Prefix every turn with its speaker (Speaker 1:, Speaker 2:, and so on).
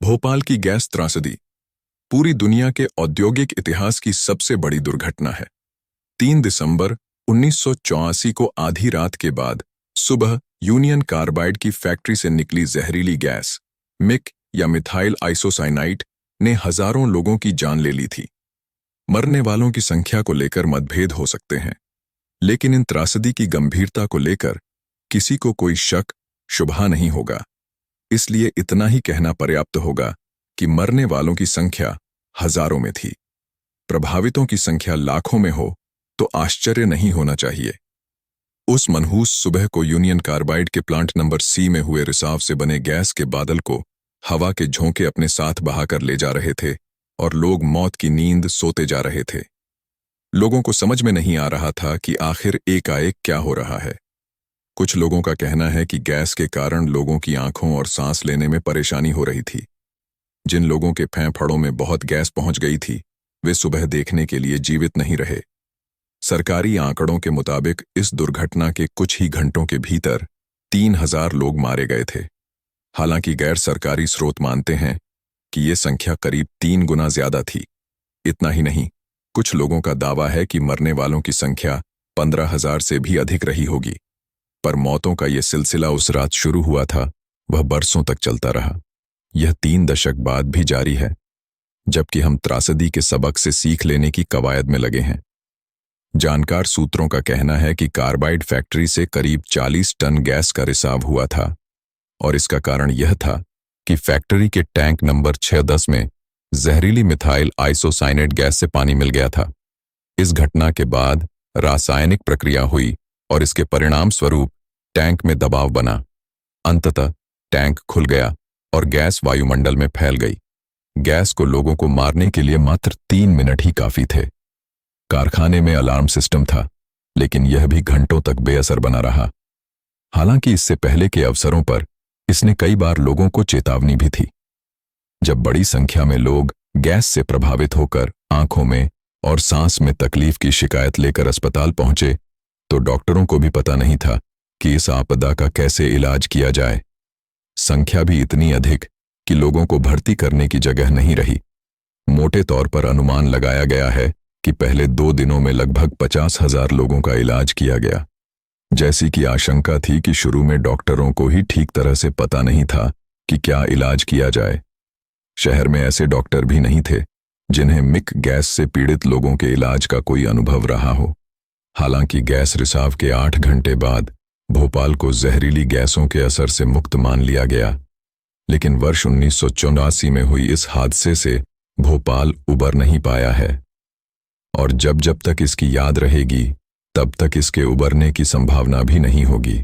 Speaker 1: भोपाल की गैस त्रासदी पूरी दुनिया के औद्योगिक इतिहास की सबसे बड़ी दुर्घटना है। 3 दिसंबर 1984 को आधी रात के बाद सुबह यूनियन कार्बाइड की फैक्ट्री से निकली जहरीली गैस मिक या मिथाइल आइसोसाइनाइट ने हजारों लोगों की जान ले ली थी। मरने वालों की संख्या को लेकर मतभेद हो सकते हैं, लेकिन इन त्रासदी की गंभीरता को लेकर किसी को कोई शक शुबहा नहीं होगा। इसलिए इतना ही कहना पर्याप्त होगा कि मरने वालों की संख्या हजारों में थी। प्रभावितों की संख्या लाखों में हो तो आश्चर्य नहीं होना चाहिए। उस मनहूस सुबह को यूनियन कार्बाइड के प्लांट नंबर सी में हुए रिसाव से बने गैस के बादल को हवा के झोंके अपने साथ बहाकर ले जा रहे थे और लोग मौत की नींद सोते जा रहे थे। लोगों को समझ में नहीं आ रहा था कि आखिर एकाएक क्या हो रहा है। कुछ लोगों का कहना है कि गैस के कारण लोगों की आंखों और सांस लेने में परेशानी हो रही थी। जिन लोगों के फेफड़ों में बहुत गैस पहुंच गई थी, वे सुबह देखने के लिए जीवित नहीं रहे। सरकारी आंकड़ों के मुताबिक इस दुर्घटना के कुछ ही घंटों के भीतर 3000 लोग मारे गए थे। हालांकि गैर सरकारी स्रोत मानते हैं कि ये संख्या करीब 3 गुना ज्यादा थी। इतना ही नहीं, कुछ लोगों का दावा है कि मरने वालों की संख्या 15,000 से भी अधिक रही होगी। पर मौतों का यह सिलसिला उस रात शुरू हुआ था, वह बरसों तक चलता रहा। यह 3 दशक बाद भी जारी है, जबकि हम त्रासदी के सबक से सीख लेने की कवायद में लगे हैं। जानकार सूत्रों का कहना है कि कार्बाइड फैक्ट्री से करीब 40 टन गैस का रिसाव हुआ था और इसका कारण यह था कि फैक्ट्री के टैंक नंबर 610 में जहरीली मिथाइल आइसोसाइनेट गैस से पानी मिल गया था। इस घटना के बाद रासायनिक प्रक्रिया हुई और इसके परिणाम स्वरूप टैंक में दबाव बना। अंततः टैंक खुल गया और गैस वायुमंडल में फैल गई। गैस को लोगों को मारने के लिए मात्र 3 मिनट ही काफी थे। कारखाने में अलार्म सिस्टम था, लेकिन यह भी घंटों तक बेअसर बना रहा। हालांकि इससे पहले के अवसरों पर इसने कई बार लोगों को चेतावनी भी थी। जब बड़ी संख्या में लोग गैस से प्रभावित होकर आंखों में और सांस में तकलीफ की शिकायत लेकर अस्पताल पहुंचे, तो डॉक्टरों को भी पता नहीं था कि इस आपदा का कैसे इलाज किया जाए। संख्या भी इतनी अधिक कि लोगों को भर्ती करने की जगह नहीं रही। मोटे तौर पर अनुमान लगाया गया है कि पहले 2 दिनों में लगभग 50,000 लोगों का इलाज किया गया। जैसी कि आशंका थी कि शुरू में डॉक्टरों को ही ठीक तरह से पता नहीं था कि क्या इलाज किया जाए। शहर में ऐसे डॉक्टर भी नहीं थे जिन्हें मिक गैस से पीड़ित लोगों के इलाज का कोई अनुभव रहा हो। हालांकि गैस रिसाव के 8 घंटे बाद भोपाल को जहरीली गैसों के असर से मुक्त मान लिया गया, लेकिन वर्ष 1984 में हुई इस हादसे से भोपाल उबर नहीं पाया है और जब जब तक इसकी याद रहेगी, तब तक इसके उबरने की संभावना भी नहीं होगी।